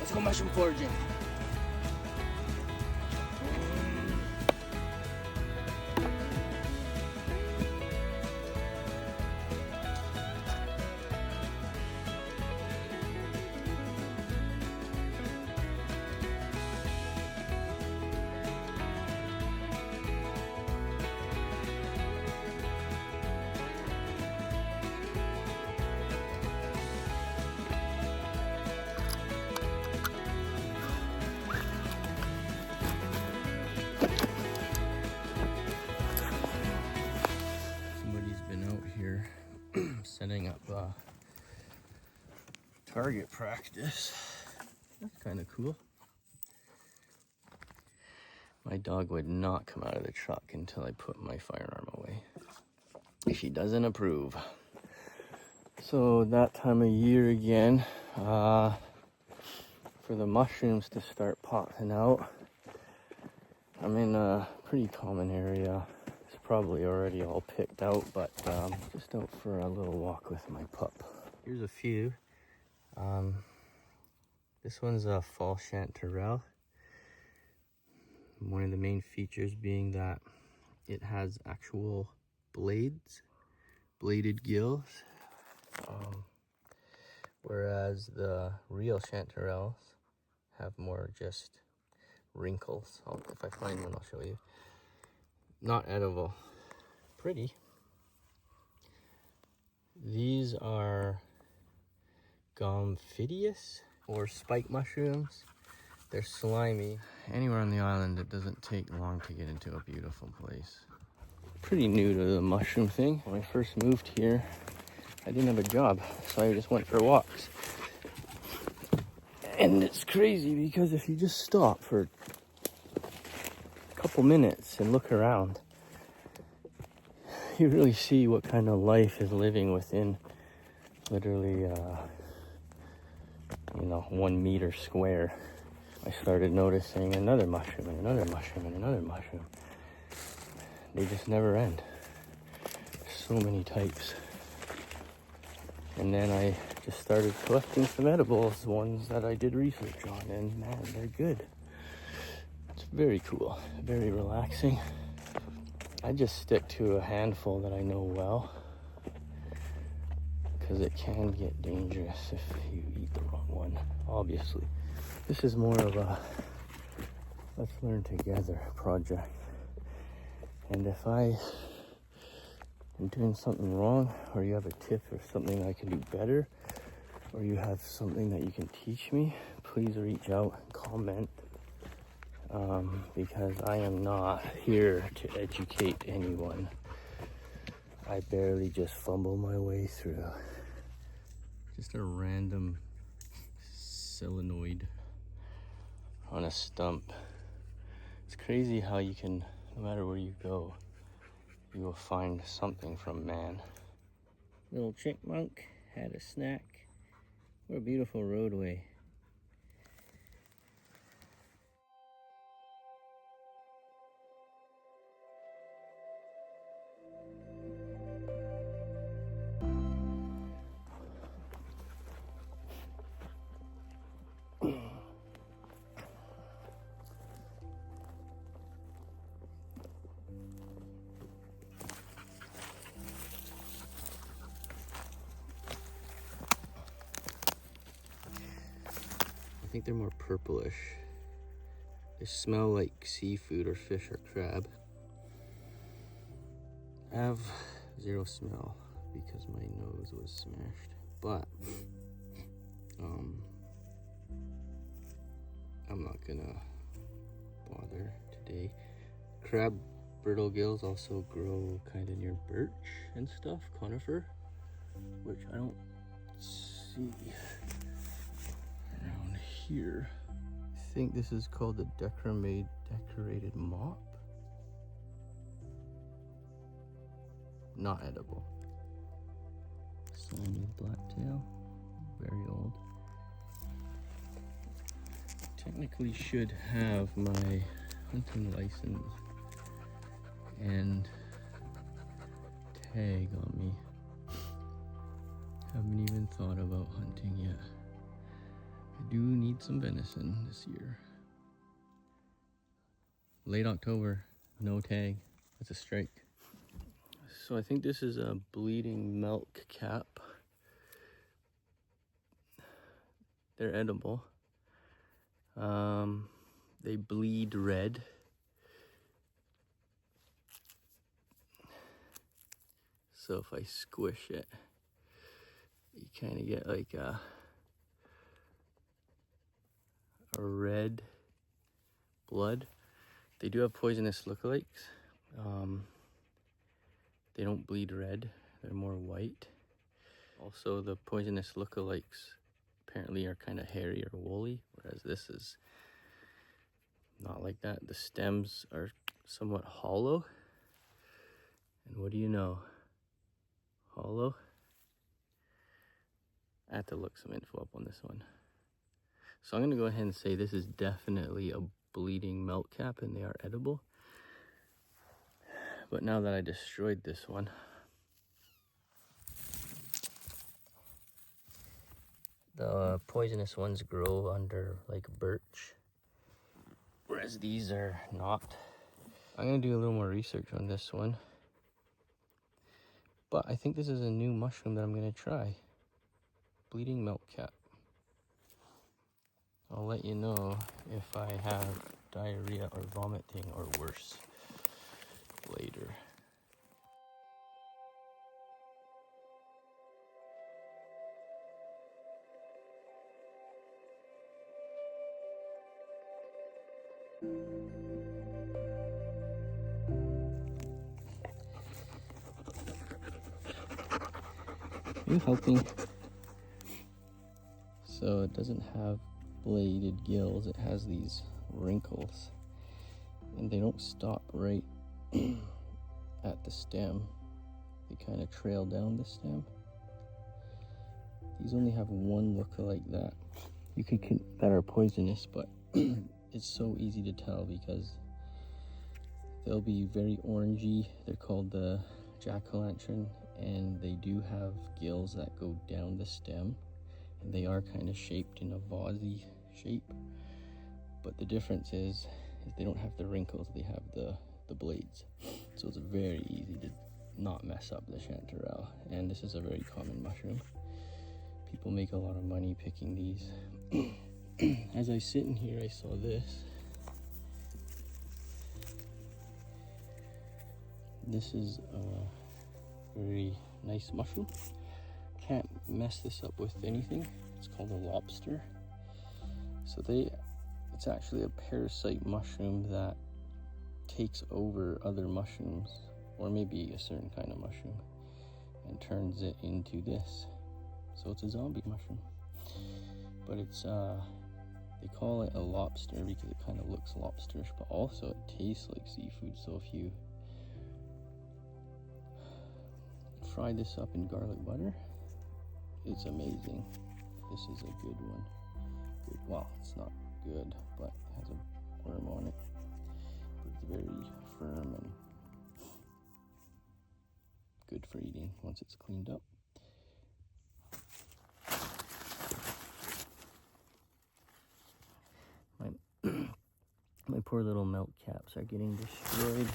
Let's go mushroom foraging. Setting up target practice. That's kind of cool. My dog would not come out of the truck until I put my firearm away. She doesn't approve. So that time of year again, for the mushrooms to start popping out, I'm in a pretty common area. It's probably already all picked out, but just out for a little walk with my pup. Here's a few. This one's a fall chanterelle. One of the main features being that it has actual bladed gills, whereas the real chanterelles have more just wrinkles. If I find one, I'll show you. Not edible. Pretty. These are gomphidius or spike mushrooms. They're slimy. Anywhere on the island, it doesn't take long to get into a beautiful place. Pretty new to the mushroom thing. When I first moved here, I didn't have a job, so I just went for walks. And it's crazy because if you just stop for a couple minutes and look around, you really see what kind of life is living within literally 1 meter square. I started noticing another mushroom and another mushroom and another mushroom. They just never end. So many types. And then I just started collecting some edibles, ones that I did research on, and man, they're good. It's very cool, very relaxing. I just stick to a handful that I know well, because it can get dangerous if you eat the wrong one, obviously. This is more of a let's learn together project. And if I am doing something wrong, or you have a tip or something I can do better, or you have something that you can teach me, please reach out and comment. Because I am not here to educate anyone. I barely just fumble my way through. Just a random solenoid on a stump. It's crazy how you can, no matter where you go, you will find something from man. Little chipmunk had a snack. What a beautiful roadway. I think they're more purplish. They smell like seafood or fish or crab. I have zero smell because my nose was smashed, but I'm not gonna bother today. Crab brittle gills also grow kind of near birch and stuff, conifer, which I don't see around here. I think this is called the decorated mop. Not edible. Siamese blacktail, very old. Technically should have my hunting license and tag on me. Haven't even thought about hunting yet. I do need need some venison this year. Late October, no tag. That's a strike. So I think this is a bleeding milk cap. They're edible. They bleed red. So if I squish it, you kind of get like a red blood. They do have poisonous lookalikes. They don't bleed red, they're more white. Also, the poisonous lookalikes apparently are kind of hairy or woolly, whereas this is not like that. The stems are somewhat hollow. And what do you know? Hollow. I have to look some info up on this one. So I'm gonna go ahead and say this is definitely a bleeding milk cap and they are edible. But now that I destroyed this one, the poisonous ones grow under like birch, whereas these are not. I'm gonna do a little more research on this one. But I think this is a new mushroom that I'm gonna try. Bleeding milk cap. I'll let you know if I have diarrhea or vomiting or worse later. Are you helping? So it doesn't have bladed gills, it has these wrinkles. And they don't stop right at the stem. They kind of trail down the stem. These only have one lookalike that you could that are poisonous, but it's so easy to tell because they'll be very orangey. They're called the jack-o'-lantern, and they do have gills that go down the stem, and they are kind of shaped in a vase shape. But the difference is they don't have the wrinkles, they have the blades. So it's very easy to not mess up the chanterelle. And this is a very common mushroom. People make a lot of money picking these. As I sit in here, I saw this. This is a very nice mushroom. Can't mess this up with anything. It's called a lobster. So it's actually a parasite mushroom that takes over other mushrooms, or maybe a certain kind of mushroom, and turns it into this. So it's a zombie mushroom. But it's they call it a lobster because it kind of looks lobsterish, but also it tastes like seafood. So if you fry this up in garlic butter, it's amazing. This is a good one. Well, it's not good, but it has a worm on it. But it's very firm and good for eating once it's cleaned up. My poor little milk caps are getting destroyed.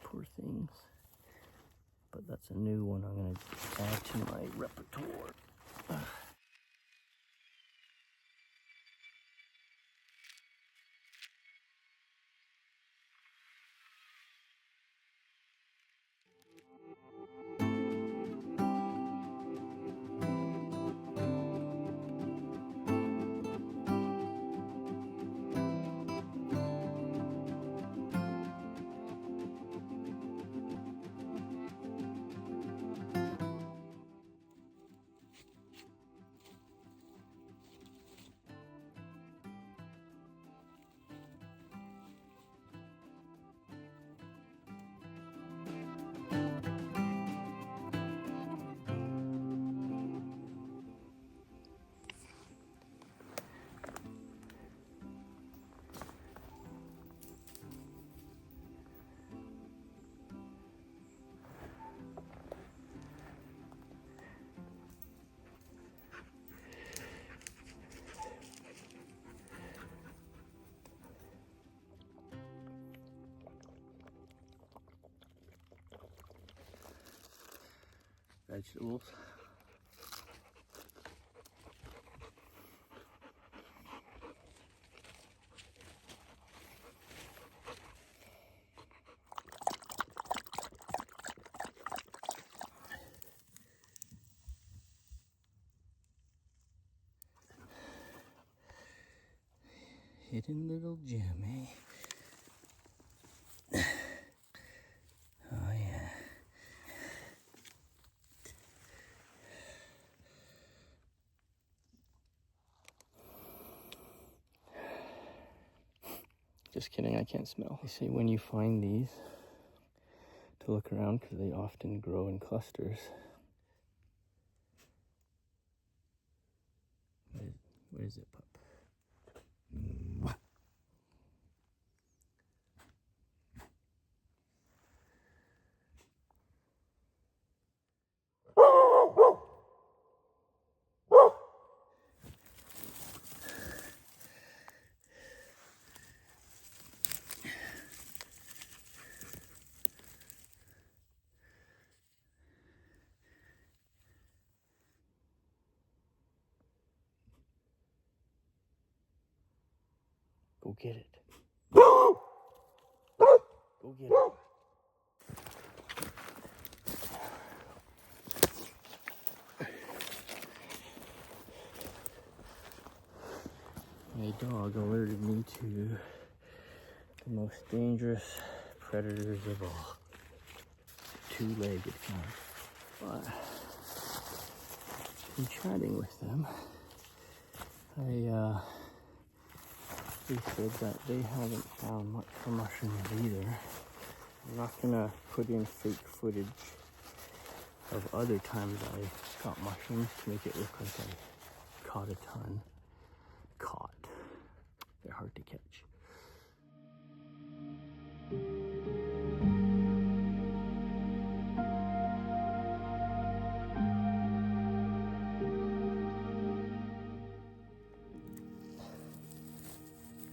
Poor things. But that's a new one I'm going to add to my repertoire. vegetables. Hidden little gem, eh? Oh yeah. Just kidding, I can't smell. They say when you find these, to look around because they often grow in clusters. Where is it, pup? Go get it. Go get it. My dog alerted me to the most dangerous predators of all. Two-legged kind. But in chatting with them, they said that they haven't found much for mushrooms either. I'm not gonna put in fake footage of other times I got mushrooms to make it look like I caught a ton. They're hard to catch.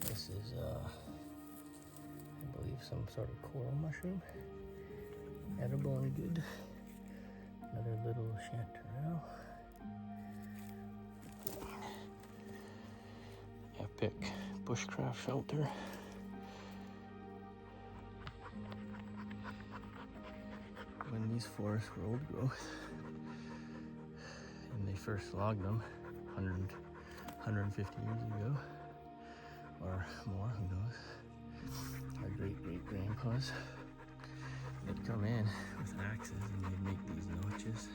This is, I believe, some sort of coral mushroom. Edible and good. Another little chanterelle. Epic bushcraft shelter. When these forests were old growth and they first logged them 150 years ago or more, who knows, our great-great-grandpas, they'd come in with axes and they'd make these notches.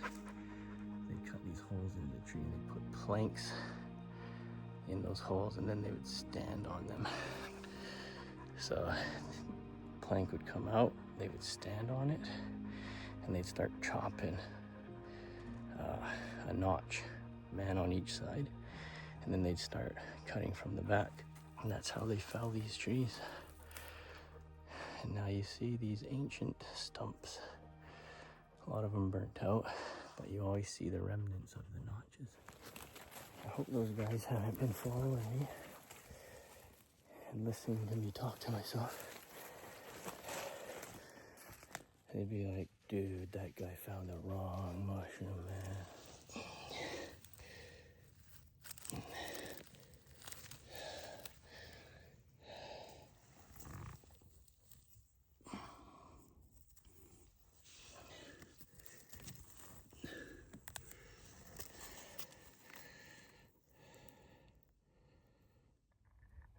They'd cut these holes in the tree and they'd put planks in those holes and then they would stand on them. So plank would come out, they would stand on it, and they'd start chopping a notch, man on each side, and then they'd start cutting from the back. And that's how they fell these trees. And now you see these ancient stumps. A lot of them burnt out, but you always see the remnants of the notches. I hope those guys haven't been following me and listening to me talk to myself. They'd be like, dude, that guy found the wrong mushroom, man.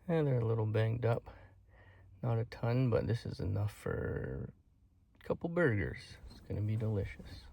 And they're a little banged up. Not a ton, but this is enough for a couple burgers. It's gonna be delicious.